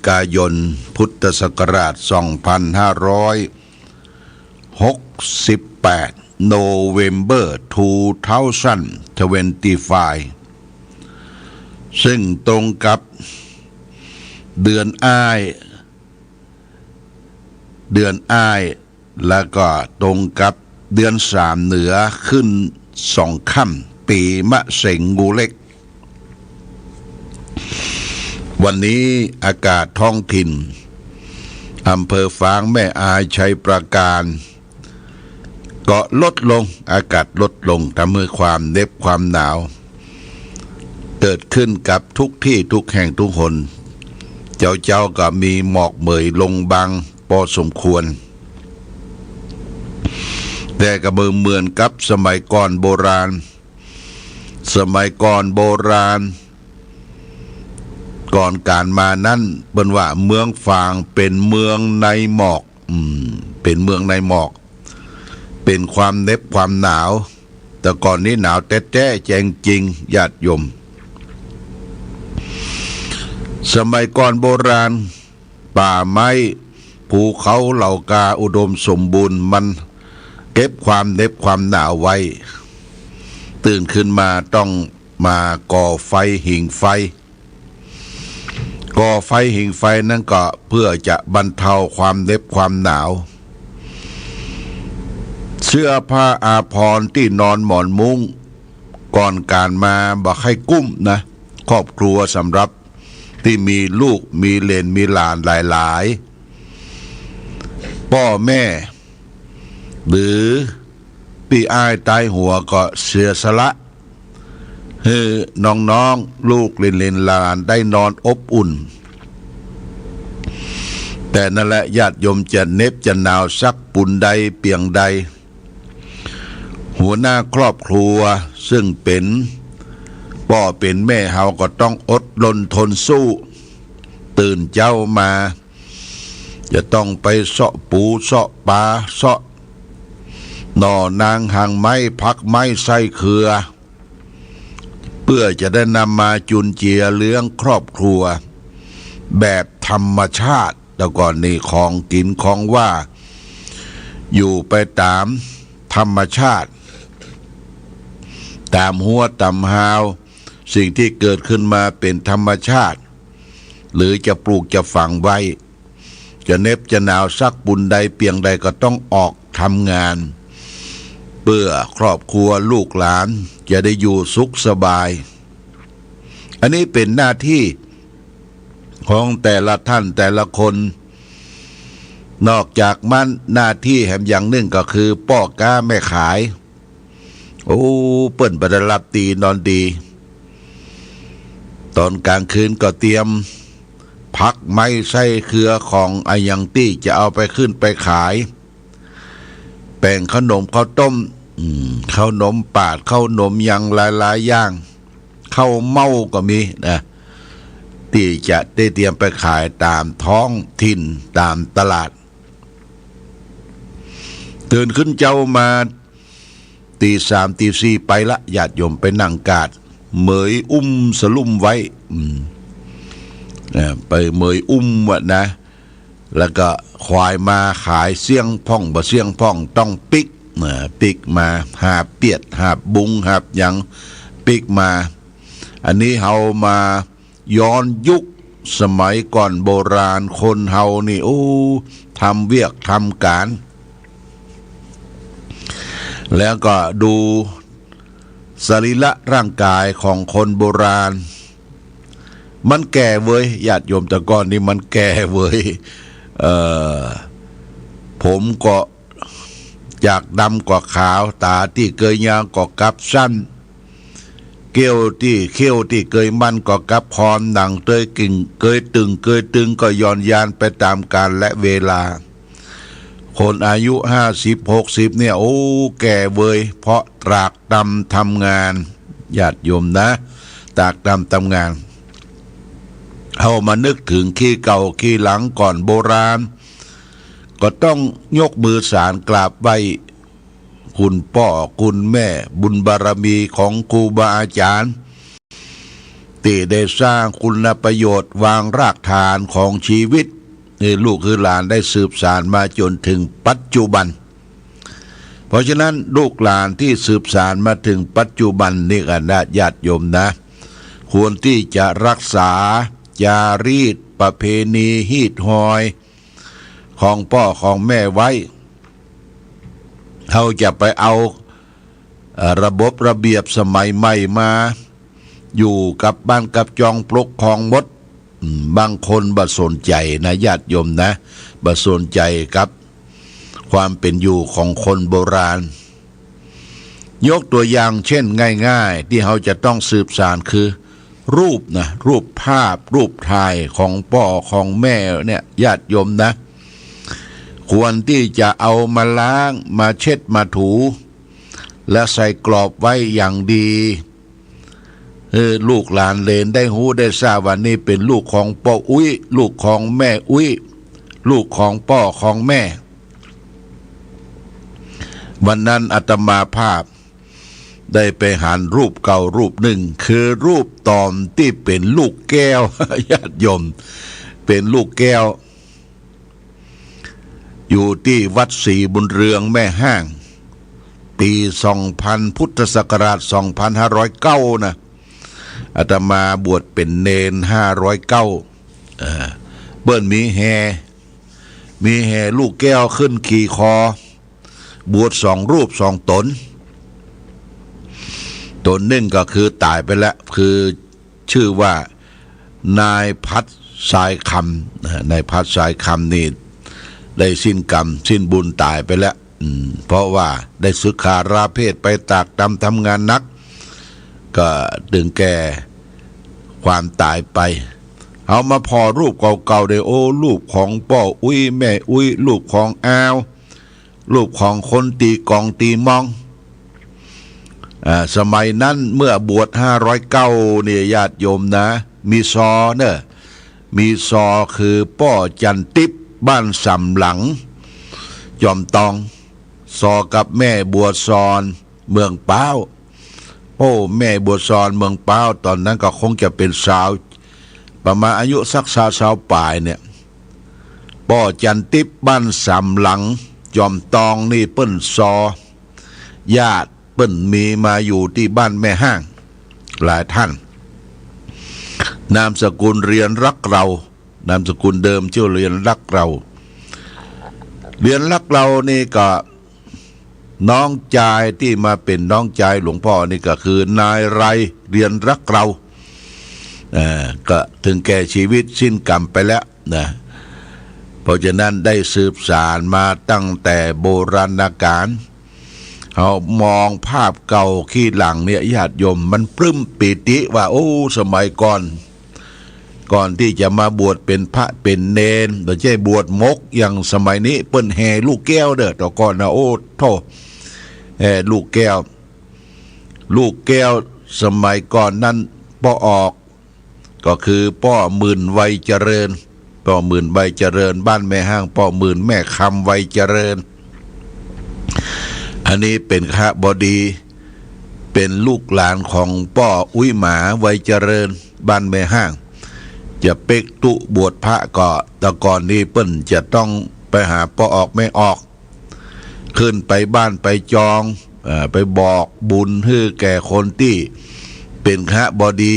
กายนพุทธศักราช2568 November 2025 ซึ่งตรงกับเดือนอ้ายแล้วก็ตรงกับเดือน3เหนือขึ้น2ค่ำปีมะเส็งงูเล็กวันนี้อากาศท้องถิ่นอำเภอฝางแม่อายชัยปราการก็ลดลงอากาศลดลงทำให้ความเหน็บความหนาวเกิดขึ้นกับทุกที่ทุกแห่งทุกหนเจ้าก็มีหมอกเหมยลงบางพอสมควรแต่ก็เหมือนกับสมัยก่อนโบราณก่อนการมานั้นเป็นว่าเมืองฝางเป็นเมืองในหมอกเป็นเมืองในหมอกเป็นความเหน็บความหนาวแต่ก่อนนี้หนาวแท้ๆแจงจริงญาติโยมสมัยก่อนโบราณป่าไม้ภูเขาเหล่ากาอุดมสมบูรณ์มันเก็บความเหน็บความหนาวไว้ตื่นขึ้นมาต้องมาก่อไฟหิ่งไฟนั่นก็เพื่อจะบรรเทาความเหน็บความหนาวเสื้อผ้าอาภรณ์ที่นอนหมอนมุ้งก่อนการมาบ่ให้กุ้มนะครอบครัวสำหรับที่มีลูกมีเหลนมีหลานหลายๆพ่อแม่หรือพี่อ้ายตายหัวก็เสียสละให้น้องๆลูกเหลนหลานได้นอนอบอุ่นแต่นั่นแหละญาติโยมจะเหน็บจะหนาวสักปุ่นใดเปียงใดหัวหน้าครอบครัวซึ่งเป็นพ่อเป็นแม่เฮาก็ต้องอดรนทนสู้ตื่นเจ้ามาจะต้องไปเสาะปูเสาะปลาเสาะหน่อนางหางไม้พักไม้ไส้เครือเพื่อจะได้นำมาจุนเจือเลี้ยงครอบครัวแบบธรรมชาติแต่ก่อนนี้ของกินของว่าอยู่ไปตามธรรมชาติตามหัวตามหาวสิ่งที่เกิดขึ้นมาเป็นธรรมชาติหรือจะปลูกจะฝังไว้จะเหน็บจะหนาวสักบุญใดเปียงใดก็ต้องออกทำงานเพื่อครอบครัวลูกหลานจะได้อยู่สุขสบายอันนี้เป็นหน้าที่ของแต่ละท่านแต่ละคนนอกจากมันหน้าที่แห่งอย่างหนึ่งก็คือพ่อค้าแม่ขายโอ้เปิ้นประดับตีนอนดีตอนกลางคืนก็เตรียมพักไม้ไส้เครือของไอยังตี้จะเอาไปขึ้นไปขายแป้งขนมข้าวต้มข้าวนมปาดข้าวนมยังหลายๆอย่างข้าวเมาก็มีนะที่จะได้เตรียมไปขายตามท้องถิ่นตามตลาดตื่นขึ้นเจ้ามาตี3ตี4ไปละญาติโยมไปนั่งกาดเหมยสลุ่มไว้ไปเหมยวะนะแล้วก็ควายมาขายเสี่ยงพ่องบ่เสี่ยงพ่องต้องปิกมาหาเปียดหาบุงหาหยังปิกมาอันนี้เฮามาย้อนยุคสมัยก่อนโบราณคนเฮานี่ทำเวียกทำการแล้วก็ดูสรีระร่างกายของคนโบราณมันแก่เว้ยญาติโยมแต่ก่อนนี่มันแก่เว้ยผมก็จากดำกว่าขาวตาที่เคยยาวก็กลับสั้นเขี้ยวที่เคยมันก็กลับพรหนังเตยกิ่งเคยตึงก็ย่อนยานไปตามกาลและเวลาคนอายุ50-60เนี่ยแก่เว้ยเพราะตรากตำทำงานญาติโยมนะตรากตำทำงานเอามานึกถึงขี้เก่าขี้หลังก่อนโบราณก็ต้องยกมือสารกราบไหว้คุณพ่อคุณแม่บุญบารมีของครูบาอาจารย์ ที่ได้สร้างคุณประโยชน์วางรากฐานของชีวิตนี่ลูกคือหลานได้สืบสานมาจนถึงปัจจุบันเพราะฉะนั้นลูกหลานที่สืบสานมาถึงปัจจุบันนี่กันนะญาติโยมนะควรที่จะรักษาจารีตประเพณีฮีดหอยของพ่อของแม่ไว้เขาจะไปเอาระบบระเบียบสมัยใหม่มาอยู่กับบ้านกับจองปลุกของมดบางคนบ่สนใจนะญาติโยมนะบ่สนใจกับความเป็นอยู่ของคนโบราณยกตัวอย่างเช่นง่ายๆที่เขาจะต้องสืบสานคือรูปนะรูปภาพรูปถ่ายของพ่อของแม่เนี่ยญาติโยมนะควรที่จะเอามาล้างมาเช็ดมาถูและใส่กรอบไว้อย่างดีลูกหลานเลนได้หูได้ทราบว่านี่เป็นลูกของพ่ออุ้ยลูกของแม่อุ้ยลูกของพ่อของแม่วันนั้นอาตมาภาพได้ไปหันรูปเก่ารูปหนึ่งคือรูปตอมที่เป็นลูกแก้วญาติโยมเป็นลูกแก้วอยู่ที่วัดศรีบุญเรืองแม่ห้างปี2000พุทธศักราช2509นะอาตมาบวชเป็นเนน509เบิ้นมีแห่ลูกแก้วขึ้นขี่คอบวช2 รูป 2 ตนหนึ่งก็คือตายไปแล้วคือชื่อว่านายพัดสายคำนายพัดสายคำนี่ได้สิ้นกรรมสิ้นบุญตายไปแล้วเพราะว่าได้สึกขาราเพศไปตากตำทำงานนักก็ถึงแก่ความตายไปเอามาพอรูปเก่าๆได้โอ้รูปของพ่ออุ้ยแม่อุ้ยรูปของอาวรูปของคนตีกองตีมองสมัยนั้นเมื่อบวช509เนี่ยญาติโยมนะมีซอเนอะมีซอคือป้อจันติบบ้านสำหลังจอมตองซอกับแม่บัวซอนเมืองเป้าโอ้แม่บัวซอนเมืองเป้าตอนนั้นก็คงจะเป็นสาวประมาณอายุสักสาวปลายเนี่ยป้อจันติบบ้านสำหลังจอมตองนี่เปิ้นซอญาติเปิ้นมีมาอยู่ที่บ้านแม่ห้างหลายท่านนามสกุลเรียนรักเรานามสกุลเดิมชื่อเรียนรักเราเรียนรักเรานี่ก็น้องชายที่มาเป็นน้องชายหลวงพ่อนี่ก็คือนายไรเรียนรักเราก็ถึงแก่ชีวิตสิ้นกรรมไปแล้วนะเพราะฉะนั้นได้สืบสานมาตั้งแต่โบราณกาลเขามองภาพเก่าขี้หลังเนี่ยญาติโยมมันปลื้มปิติว่าโอ้สมัยก่อนที่จะมาบวชเป็นพระเป็นเนนไม่ใช่บวชมกอย่างสมัยนี้เปิ้นแห่ลูกแก้วเด้อต่อก่อนนะโอ้โธ่แห่ลูกแก้วสมัยก่อนนั้นป้อออกก็คือป้อหมื่นวัยเจริญป้อหมื่นวัยเจริญบ้านแม่ห้างป้อหมื่นแม่คำวัยเจริญอันนี้เป็นข้าบดีเป็นลูกหลานของป้ออุ้ยหมาวัยเจริญบ้านแม่ห้างจะเป็กตุบวชพระก็แต่ก่อนนี้เปิ้นจะต้องไปหาป้อออกไม่ออกขึ้นไปบ้านไปจองไปบอกบุญให้แก่คนที่เป็นข้าบดี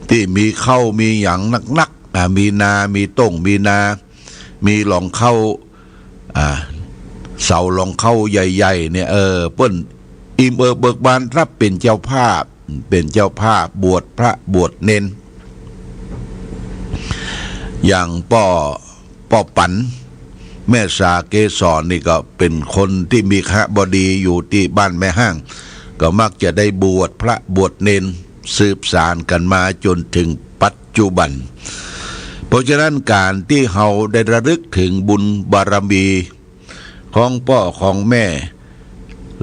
ที่มีเข้ามีหยังนักมีนามีต้งมีนามีหลองเข้าเสาหลองเข้าใหญ่ๆเนี่ยเปิ้นอิ่มเบิกบานรับเป็นเจ้าภาพบวชพระบวชเนนอย่างป้อปันแม่สาเกศรนี่ก็เป็นคนที่มีข้าบดีอยู่ที่บ้านแม่ห้างก็มักจะได้บวชพระบวชเนนสืบสานกันมาจนถึงปัจจุบันเพราะฉะนั้นการที่เฮาได้ระลึกถึงบุญบารมีของพ่อของแม่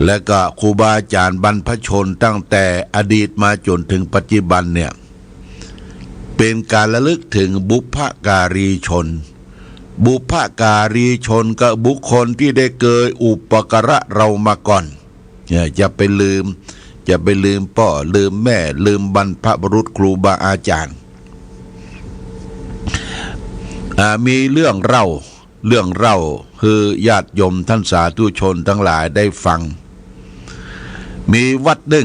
และก็ครูบาอาจารย์บรรพชนตั้งแต่อดีตมาจนถึงปัจจุบันเนี่ยเป็นการระลึกถึงบุพการีชนก็บุคคลที่ได้เกยอุปการะเรามาก่อนจะไปลืม จะไปลืมพ่อลืมแม่ลืมบรรพบุรุษครูบาอาจารย์มีเรื่องเล่าคือญาติโยมท่านสาธุชนทั้งหลายได้ฟังมีวัดหนึ่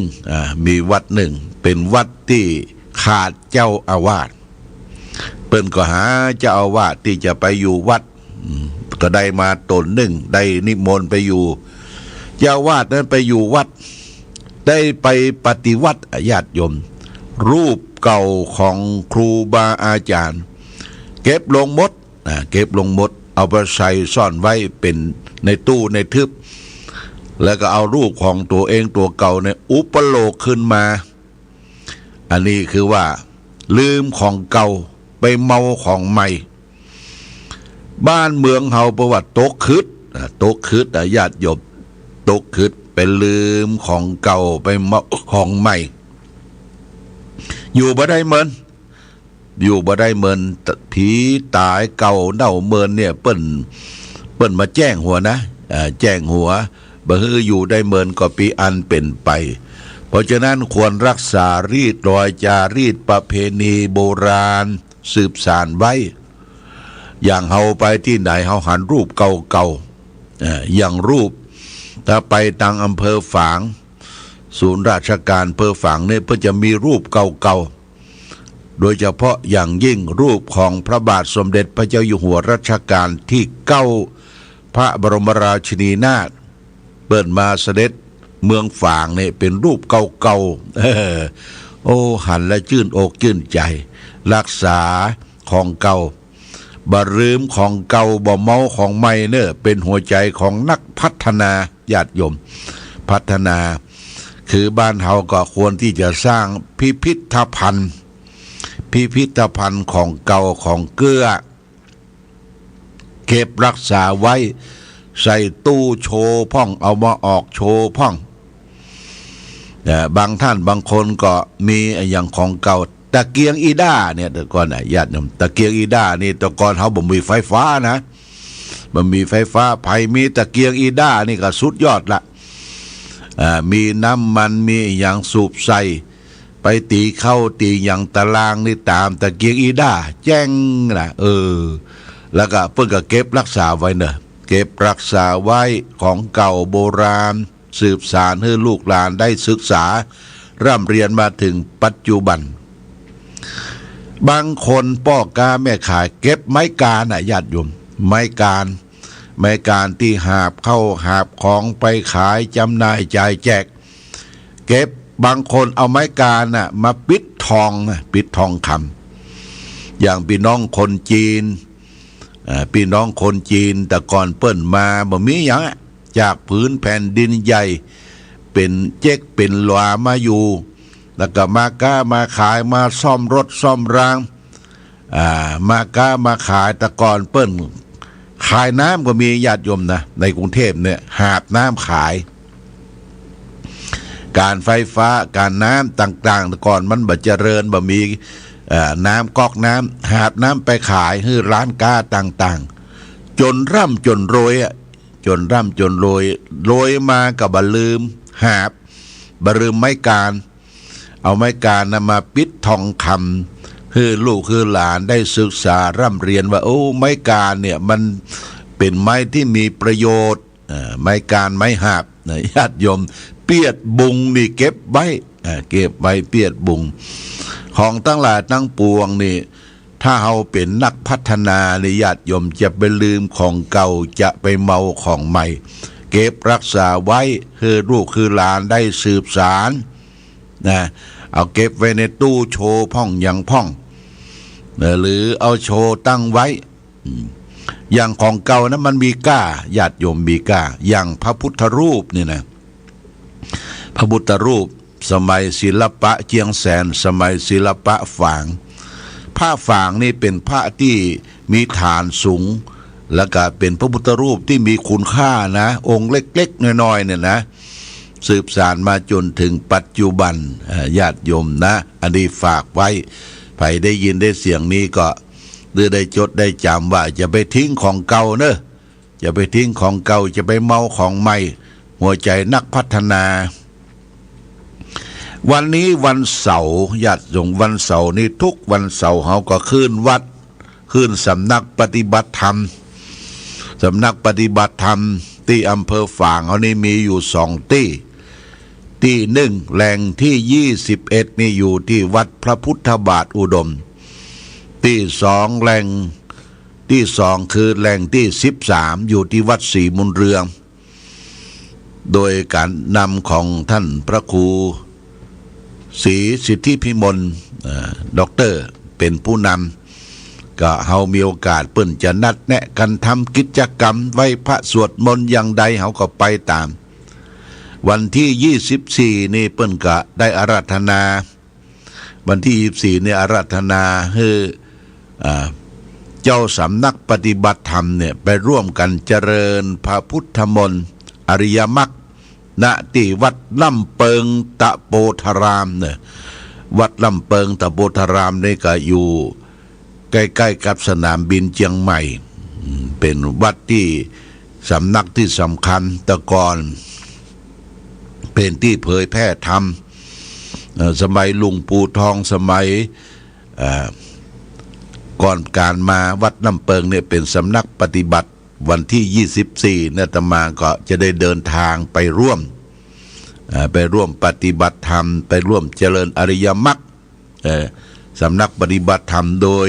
งเป็นวัดที่ขาดเจ้าอาวาสเปิ้นก็หาเจ้าอาวาสที่จะไปอยู่วัดก็ได้มาตนหนึ่งได้นิมนต์ไปอยู่เจ้าอาวาสนั้นไปอยู่วัดได้ไปปฏิวัติญาติโยมรูปเก่าของครูบาอาจารย์เก็บลงหมดเอาไปใส่ซ่อนไว้เป็นในตู้ในทึบแล้วก็เอารูปของตัวเองตัวเก่าเนี่ยอุปโลกขึ้นมาอันนี้คือว่าลืมของเก่าไปเมาของใหม่บ้านเมืองเฮาประวัติตกคืดญาติโยมตกคืดไปลืมของเก่าไปเมาของใหม่อยู่บ่ได้เหมือนผีตายเก่าเน่าเมินเนี่ยเปิ้นมาแจ้งหัวนะแจ้งหัวบ่ฮืออยู่ได้เมินก็ปีอันเป็นไปเพราะฉะนั้นควรรักษารีตรอยจารีตประเพณีโบราณสืบสานไว้อย่างเฮาไปที่ไหนเฮาหันรูปเก่าอย่างรูปถ้าไปทางอำเภอฝางศูนย์ราชการอำเภอฝางเนี่ยเพื่อจะมีรูปเก่าโดยเฉพาะอย่างยิ่งรูปของพระบาทสมเด็จพระเจ้าอยู่หัวรัชกาลที่9พระบรมราชินีนาถเปิดมาเสด็จเมืองฝางเนี่ยเป็นรูปเก่าโอ้หันและชื่นอกชื่นใจรักษาของเก่าบ่ลืมของเก่าบ่เมาของใหม่เนอะเป็นหัวใจของนักพัฒนาญาติโยมพัฒนาคือบ้านเฮาก็ควรที่จะสร้างพิพิธภัณฑ์ของเก่าของเกื้อเก็บรักษาไว้ใส่ตู้โชว์พ่องเอามาออกโชว์พ่องบางท่านบางคนก็มีอย่างของเก่าตะเกียงอีด้าเนี่ยแต่ก่อนญาติโยมตะเกียงอีด้านี่แต่ก่อนเขาบ่มีไฟฟ้านะบ่มีไฟฟ้าไผมีตะเกียงอีด้านี่ก็สุดยอดละมีน้ำมันมีอย่างสูบใส่ไปตีเข้าตีอย่างตารางนี่ตามตะเกียงอีด้าแจ้งนะแล้วก็เพิ่นก็เก็บรักษาไว้เนอะเก็บรักษาไว้ของเก่าโบราณสืบสานให้ลูกหลานได้ศึกษาร่ำเรียนมาถึงปัจจุบันบางคนพ่อกาแม่ขายเก็บไม้กาญาติโยมไม้การที่หาบเข้าหาบของไปขายจำหน่ายจ่ายแจกเก็บบางคนเอาไม้กามาปิดทองคำอย่างพี่น้องคนจีนแต่ก่อนเปิ้นมาบ่มีหยังจากพื้นแผ่นดินใหญ่เป็นเจ๊กเป็นหลวมาอยู่แล้วก็มาก้ามาขายมาซ่อมรถซ่อมรางมาก้ามาขายแต่ก่อนเปิ้นขายน้ำก็มีญาติโยมนะในกรุงเทพเนี่ยหาบน้ำขายการไฟฟ้าการน้ำต่างๆแต่ก่อนมันบ่เจริญบ่มีน้ำก๊อกน้ำหาบน้ำไปขายให้ร้านค้าต่างๆจนร่ำจนรวยโรยมาก็บ่ลืมหาบบ่ลืมไม้การเอาไม้การมาปิดทองคำคือลูกคือหลานได้ศึกษาร่ำเรียนว่าโอ้ไม้การเนี่ยมันเป็นไม้ที่มีประโยชน์ไม้การไม้หาบญาติโยมเปียดบุงนี่เก็บไว้เปียดบุงของตั้งหลายตั้งปวงนี่ถ้าเฮาเป็นนักพัฒนาในญาติโยมจะไปลืมของเก่าจะไปเมาของใหม่เก็บรักษาไว้คือลูกคือหลานได้สืบสานนะเอาเก็บไว้ในตู้โชว์พ่องอย่างพ่องหรือเอาโชว์ตั้งไว้อย่างของเก่านะมันมีก้าญาติโยมมีก้าอย่างพระพุทธรูปนี่นะพระพุทธรูปสมัยศิลปะเจียงแสนสมัยศิลปะฝางผ้าฝางนี่เป็นผ้าที่มีฐานสูงแล้วก็เป็นพระพุทธรูปที่มีคุณค่านะองค์เล็กๆน้อยๆเนี่ยนะสืบสานมาจนถึงปัจจุบันญาติโยมนะอันนี้ฝากไว้ใครได้ยินได้เสียงนี้ก็ได้จดได้จำว่าจะไปทิ้งของเก่าเนอะจะไปทิ้งของเก่าจะไปเมาของใหม่หัวใจนักพัฒนา วันนี้วันเสาร์ญาติโยมวันเสาร์นี้ทุกวันเสาร์เขาก็ขึ้นวัดขึ้นสำนักปฏิบัติธรรมสำนักปฏิบัติธรรมที่อำเภอฝางเขานี่มีอยู่2 ที่หนึ่งแหล่งที่21นี่อยู่ที่วัดพระพุทธบาทอุดมที่2แหล่งที่2คือแหล่งที่13อยู่ที่วัดศรีมุนเรืองโดยการนำของท่านพระครูศรีสิทธิพิมลด็อกเตอร์เป็นผู้นำก็เฮามีโอกาสเปิ้นจะนัดแนะกันทำกิจกรรมไหว้พระสวดมนต์อย่างใดเฮาก็ไปตามวันที่24นี่เปิ้นก็ได้อาราธนาวันที่24เนี่ยอาราธนาให้เจ้าสำนักปฏิบัติธรรมเนี่ยไปร่วมกันเจริญพระพุทธมนต์อริยมรรคณที่วัดลำเปิงตะโปธารามเนี่ยวัดลำเปิงตะโปธารามนี่ก็อยู่ใกล้ๆกับสนามบินเชียงใหม่เป็นวัดที่สำนักที่สำคัญแต่ก่อนเป็นที่เผยแพร่ธรรมสมัยลุงปู่ทองสมัยก่อนการมาวัดลำเปิงเนี่ยเป็นสำนักปฏิบัติวันที่24อาตมาก็จะได้เดินทางไปร่วมปฏิบัติธรรมไปร่วมเจริญอริยมรรคสำนักปฏิบัติธรรมโดย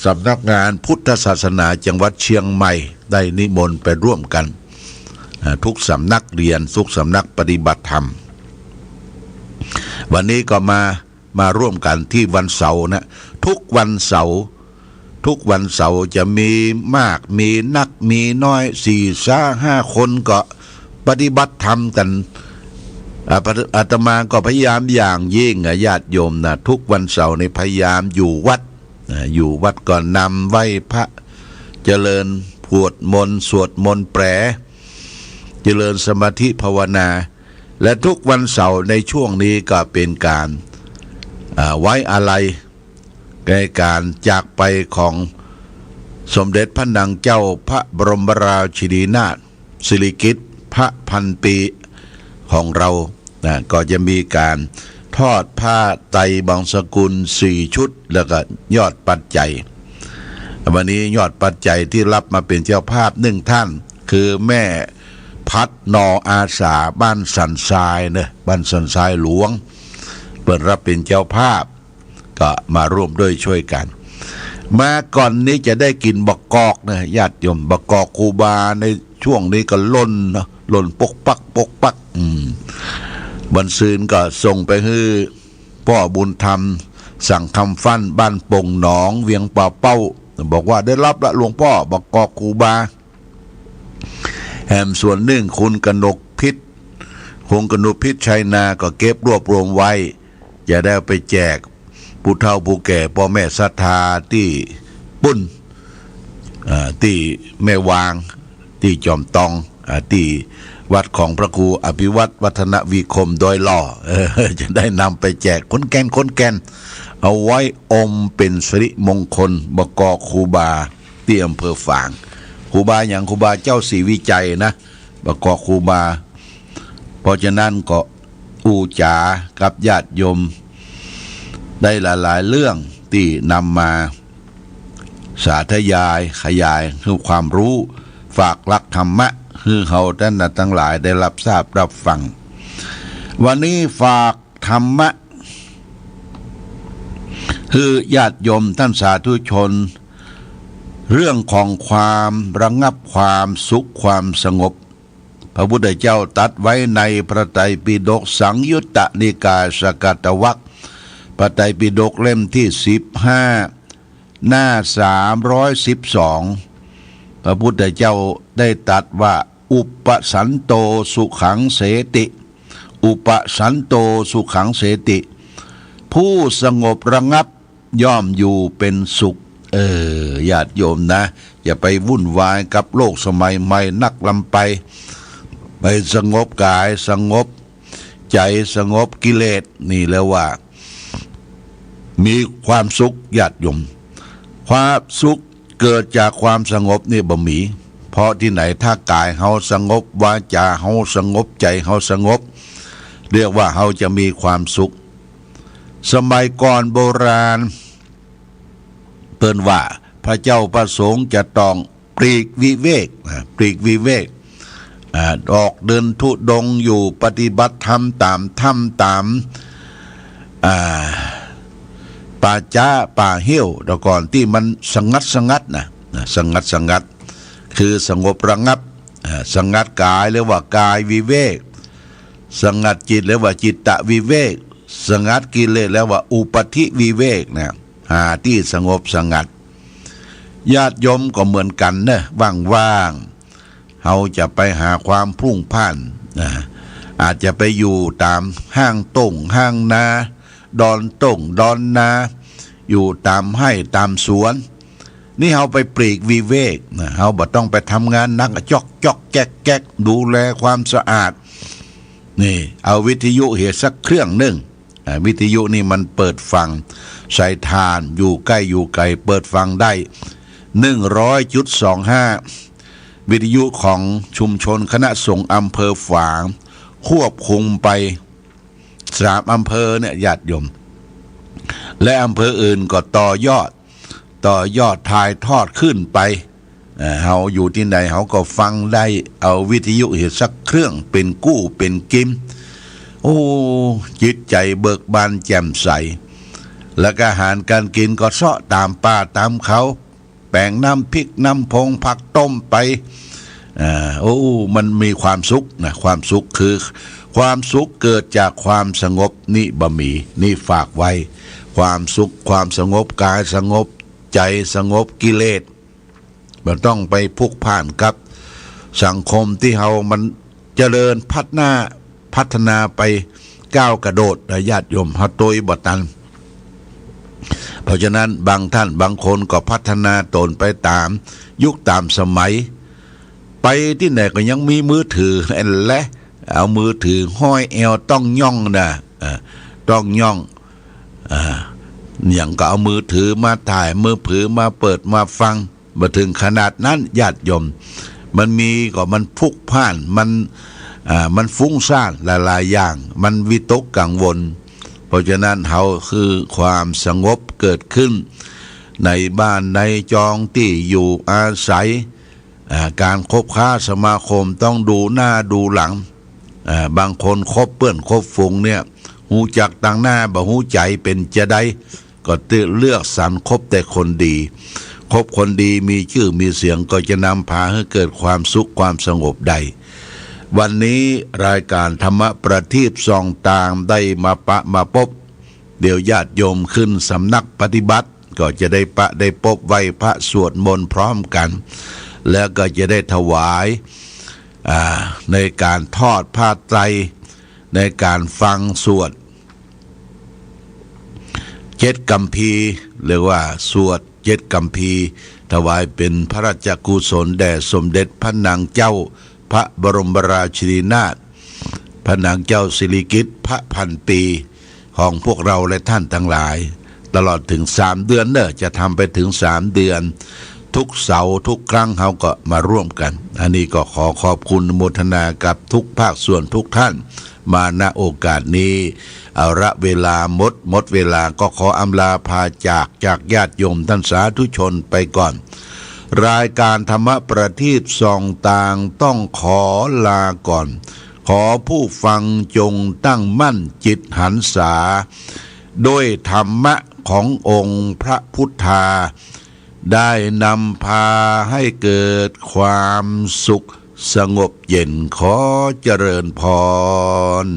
สำนักงานพุทธศาสนาจังหวัดเชียงใหม่ได้นิมนต์ไปร่วมกันทุกสำนักเรียนทุกสำนักปฏิบัติธรรมวันนี้ก็มาร่วมกันที่วันเสาร์นะทุกวันเสาร์จะมีมากมีนักมีน้อย4-5 คนก็ปฏิบัติธรรมกันอาตมาก็พยายามอย่างยิ่งญาติโยมนะทุกวันเสาร์ในพยายามอยู่วัดก่อนนำไหว้พระเจริญสวดมนต์แปรเจริญสมาธิภาวนาและทุกวันเสาร์ในช่วงนี้ก็เป็นการไว้อาลัยในการจากไปของสมเด็จพระนางเจ้าพระบรมราชินีนาถสิริกิติ์พระพันปีของเราก็จะมีการทอดผ้าไตรบังสกุล4 ชุดแล้วก็ยอดปัจจัยวันนี้ยอดปัจจัยที่รับมาเป็นเจ้าภาพ1 ท่านคือแม่พัดนออาสาบ้านสันทรายเนี่ยบ้านสันทรายหลวงเปิดรับเป็นเจ้าภาพก็มาร่วมด้วยช่วยกันมาก่อนนี้จะได้กินบะกอกนะญาติโยมบะกอกครูบาในช่วงนี้ก็ล่นปกปักวันซืนก็ส่งไปให้พ่อบุญธรรมสั่งคำฟั่นบ้านปงหนองเวียงป่าเป้าบอกว่าได้รับละหลวงพ่อบะกอกครูบาแหมส่วนหนึ่งคุณกนกพิษชัยนาก็เก็บรวบรวมไว้จะได้ไปแจกผู้เฒ่าผู้แก่พ่อแม่ศรัทธาที่ปุ้นที่แม่วางที่จอมตองที่วัดของพระครูอภิวัตวัฒนวิคมโดยล่อจะได้นำไปแจกคนแก่นเอาไว้อมเป็นสิริมงคลบกครูบาที่อำเภอฝางครูบาอย่างครูบาเจ้าศรีวิจัยนะบกครูบาเพราะฉะนั้นก็อูจากับญาติโยมได้หลายๆเรื่องที่นำมาสาธยายขยายคือความรู้ฝากหลักธรรมะคือเขาท่านทั้งหลายได้รับทราบรับฟังวันนี้ฝากธรรมะคือญาติโยมท่านสาธุชนเรื่องของความระงับความสุขความสงบพระพุทธเจ้าตรัสไว้ในพระไตรปิฎกสังยุตตนิกายสกัตตวรรคพระไตรปิฎกเล่มที่15หน้า312พระพุทธเจ้าได้ตรัสว่าอุปสันโตสุขังเสติอุปสันโตสุขังเสติผู้สงบระงับย่อมอยู่เป็นสุขญาติโยมนะอย่าไปวุ่นวายกับโลกสมัยใหม่นักลำไปสงบกายสงบใจสงบกิเลสนี่แล้วว่ามีความสุขญาติโยมความสุขเกิดจากความสงบนี่บ่มีเพราะที่ไหนถ้ากายเฮาสงบวาจาเฮาสงบใจเฮาสงบ เรียกว่าเราจะมีความสุขสมัยก่อนโบราณเปิ้นว่าพระเจ้าประสงค์จะต้องปลีกวิเวกออกเดินธุดงค์อยู่ปฏิบัติธรรมตามถ้ำตามป่าจ้าป่าเหี้ยวแต่ก่อนที่มันสงัดนะสงัดคือสงบระงับสงัดกายเรียกว่ากายวิเวกสงัดจิตเรียกว่าจิตตะวิเวกสงัดกิเลสแล้วว่าอุปธิวิเวกนะหาที่สงบสงัดญาติโยมก็เหมือนกันนะว่างๆเราจะไปหาความพลุ่งพล่านอาจจะไปอยู่ตามห้างต้งห้างนาดอนต้งดอนนาอยู่ตามไร่ตามสวนนี่เราไปปลีกวิเวกเราบ่ต้องไปทำงานนักจอกแก๊กดูแลความสะอาดนี่เอาวิทยุเหตุสักเครื่องหนึ่งวิทยุนี่มันเปิดฟังใส่ทานอยู่ใกล้อยู่ไกลเปิดฟังได้ 100.25 วิทยุของชุมชนคณะสงฆ์อำเภอฝางควบคุมไป3อำเภอเนี่ยญาติโยมและอำเภออื่นก็ต่อยอดถ่ายทอดขึ้นไปเฮาอยู่ที่ไหนเฮาก็ฟังได้เอาวิทยุเหตุสักเครื่องเป็นกู้เป็นกิมโอ้จิตใจเบิกบานแจ่มใสแล้วก็อาหารการกินก็เสาะตามป่าตามเขาแป้งน้ำพริกน้ำพงผักต้มไปโอ้มันมีความสุขนะความสุขคือความสุขเกิดจากความสงบนี่บะหมี่นี่ฝากไว้ความสุขความสงบกายสงบใจสงบกิเลสมันต้องไปพุกผ่านกับสังคมที่เรามันเจริญพัฒนาไปก้าวกระโดดญาติโยมเฮาโตยบ่ตันเพราะฉะนั้นบางท่านบางคนก็พัฒนาตนไปตามยุคตามสมัยไปที่ไหนก็ยังมีมือถือและเอามือถือห้อยเอวต้องย่องนะต้องย่องอย่างก็เอามือถือมาถ่ายมือถือมาเปิดมาฟังมาถึงขนาดนั้นญาติโยมมันมีก็มันพุกพ่านมันฟุ้งซ่านหลายๆอย่างมันวิตกกังวลเพราะฉะนั้นเขาคือความสงบเกิดขึ้นในบ้านในจองที่อยู่อาศัยการคบค้าสมาคมต้องดูหน้าดูหลังบางคนคบเปื้อนคบฝูงเนี่ยหูจักต่างหน้าบ่หูใจเป็นจะได้ก็เลือกสรรคบแต่คนดีคบคนดีมีชื่อมีเสียงก็จะนำพาให้เกิดความสุขความสงบได้วันนี้รายการธรรมะประทีปส่องตามได้มาพบเดี๋ยวญาติโยมขึ้นสำนักปฏิบัติก็จะได้พบไหว้พระสวดมนต์พร้อมกันแล้วก็จะได้ถวายในการทอดผ้าไตรในการฟังสวด7กัมพีร์เรียกว่าสวด7กัมพีร์ถวายเป็นพระราชกุศลแด่สมเด็จพระนางเจ้าพระบรมราชินีนาถพระนางเจ้าสิริกิติ์พระพันปีของพวกเราและท่านทั้งหลายตลอดถึง3 เดือนเนอะจะทำไปถึง3 เดือนทุกเสาร์ทุกครั้งเขาก็มาร่วมกันอันนี้ก็ขอขอบคุณโมทนากับทุกภาคส่วนทุกท่านมาณโอกาสนี้เอาละเวลาหมดเวลาก็ขออำลาพาจากญาติโยมท่านสาธุชนไปก่อนรายการธรรมะประทีปส่องต่างต้องขอลาก่อนขอผู้ฟังจงตั้งมั่นจิตหันษาด้วยธรรมะขององค์พระพุทธาได้นำพาให้เกิดความสุขสงบเย็นขอเจริญพร